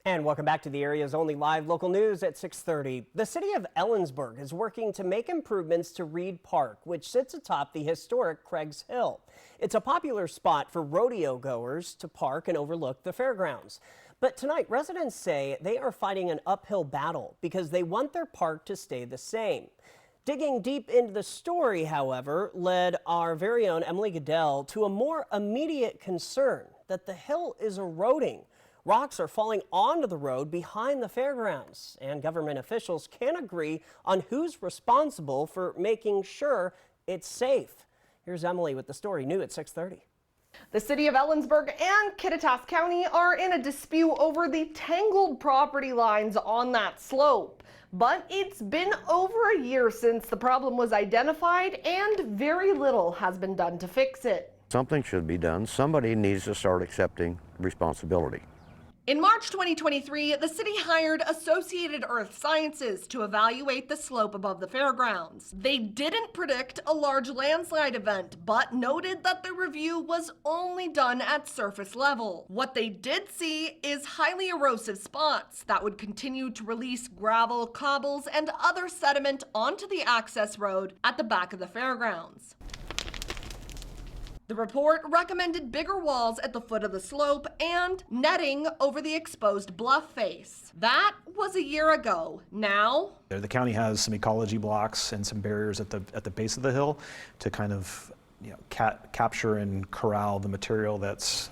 And welcome back to the area's only live local news at 6:30. The City of Ellensburg is working to make improvements to Reed Park, which sits atop the historic Craig's Hill. It's a popular spot for rodeo goers to park and overlook the fairgrounds. But tonight, residents say they are fighting an uphill battle because they want their park to stay the same. Digging deep into the story, however, led our very own Emily Goodell to a more immediate concern that the hill is eroding. Rocks are falling onto the road behind the fairgrounds, and government officials can't agree on who's responsible for making sure it's safe. Here's Emily with the story, new at 6:30. The City of Ellensburg and Kittitas County are in a dispute over the tangled property lines on that slope. But it's been over a year since the problem was identified, and very little has been done to fix it. Something should be done. Somebody needs to start accepting responsibility. In March 2023, the city hired Associated Earth Sciences to evaluate the slope above the fairgrounds. They didn't predict a large landslide event, but noted that the review was only done at surface level. What they did see is highly erosive spots that would continue to release gravel, cobbles, and other sediment onto the access road at the back of the fairgrounds. The report recommended bigger walls at the foot of the slope and netting over the exposed bluff face. That was a year ago. Now, the county has some ecology blocks and some barriers at the base of the hill to kind of capture and corral the material that's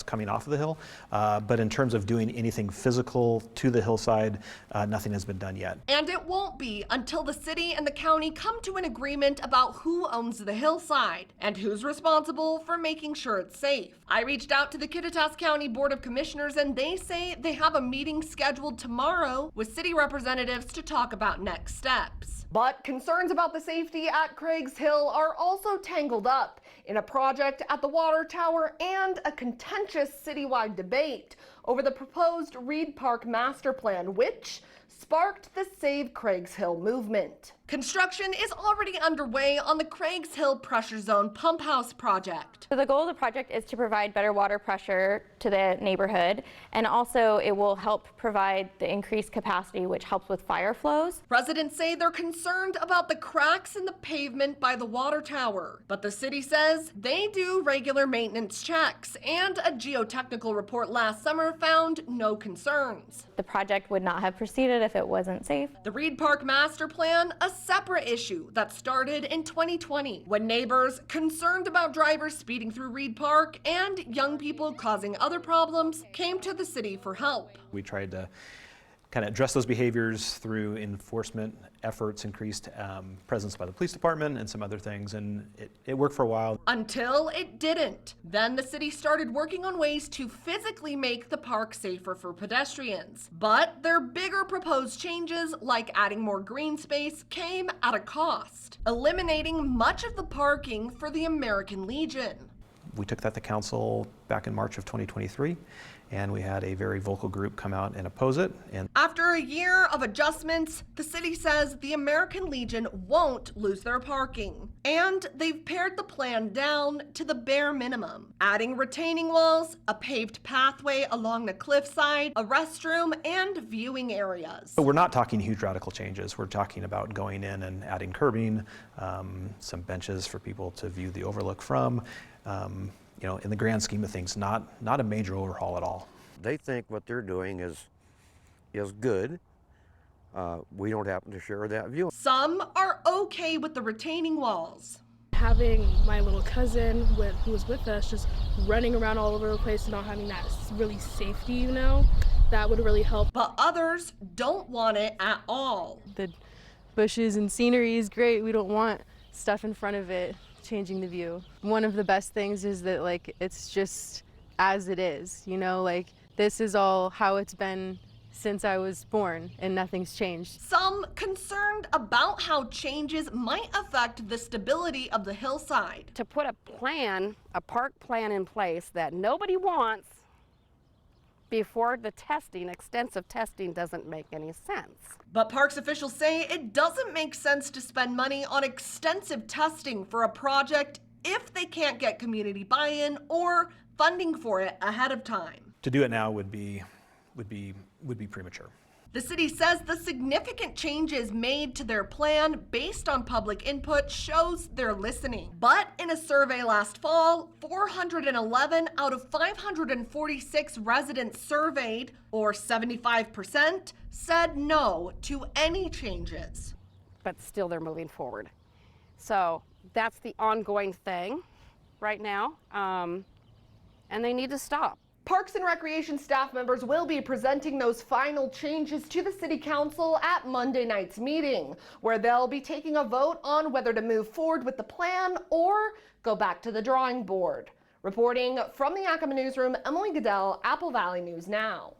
coming off of the hill. But in terms of doing anything physical to the hillside, nothing has been done yet. And it won't be until the city and the county come to an agreement about who owns the hillside and who's responsible for making sure it's safe. I reached out to the Kittitas County Board of Commissioners, and they say they have a meeting scheduled tomorrow with city representatives to talk about next steps. But concerns about the safety at Craig's Hill are also tangled up in a project at the water tower and a contentious citywide debate over the proposed Reed Park master plan, which sparked the Save Craig's Hill movement. Construction is already underway on the Craig's Hill Pressure Zone Pump House project. So the goal of the project is to provide better water pressure to the neighborhood, and also it will help provide the increased capacity, which helps with fire flows. Residents say they're concerned about the cracks in the pavement by the water tower, but the city says they do regular maintenance checks, and a geotechnical report last summer found no concerns. The project would not have proceeded if it wasn't safe. The Reed Park master plan, a separate issue that started in 2020 when neighbors concerned about drivers speeding through Reed Park and young people causing other problems came to the city for help. We tried to kind of address those behaviors through enforcement efforts, increased presence by the police department and some other things, and it worked for a while. Until it didn't. Then the city started working on ways to physically make the park safer for pedestrians. But their bigger proposed changes, like adding more green space, came at a cost, eliminating much of the parking for the American Legion. We took that to council back in March of 2023, and we had a very vocal group come out and oppose it. And after a year of adjustments, the city says the American Legion won't lose their parking. And they've pared the plan down to the bare minimum, adding retaining walls, a paved pathway along the cliffside, a restroom, and viewing areas. So we're not talking huge radical changes. We're talking about going in and adding curbing, some benches for people to view the overlook from. In the grand scheme of things, not a major overhaul at all. They think what they're doing is good. We don't happen to share that view. Some are okay with the retaining walls. Having my little cousin who was with us just running around all over the place and not having that really safety, that would really help. But others don't want it at all. The bushes and scenery is great. We don't want stuff in front of it changing the view. One of the best things is that it's just as it is, this is all how it's been since I was born and nothing's changed. Some concerned about how changes might affect the stability of the hillside. To put a park plan in place that nobody wants before the extensive testing doesn't make any sense. But parks officials say it doesn't make sense to spend money on extensive testing for a project if they can't get community buy-in or funding for it ahead of time. To do it now would be would be premature. The city says the significant changes made to their plan based on public input shows they're listening. But in a survey last fall, 411 out of 546 residents surveyed, or 75%, said no to any changes. But still they're moving forward. So that's the ongoing thing right now, and they need to stop. Parks and Recreation staff members will be presenting those final changes to the City Council at Monday night's meeting, where they'll be taking a vote on whether to move forward with the plan or go back to the drawing board. Reporting from the Yakima Newsroom, Emily Goodell, Apple Valley News Now.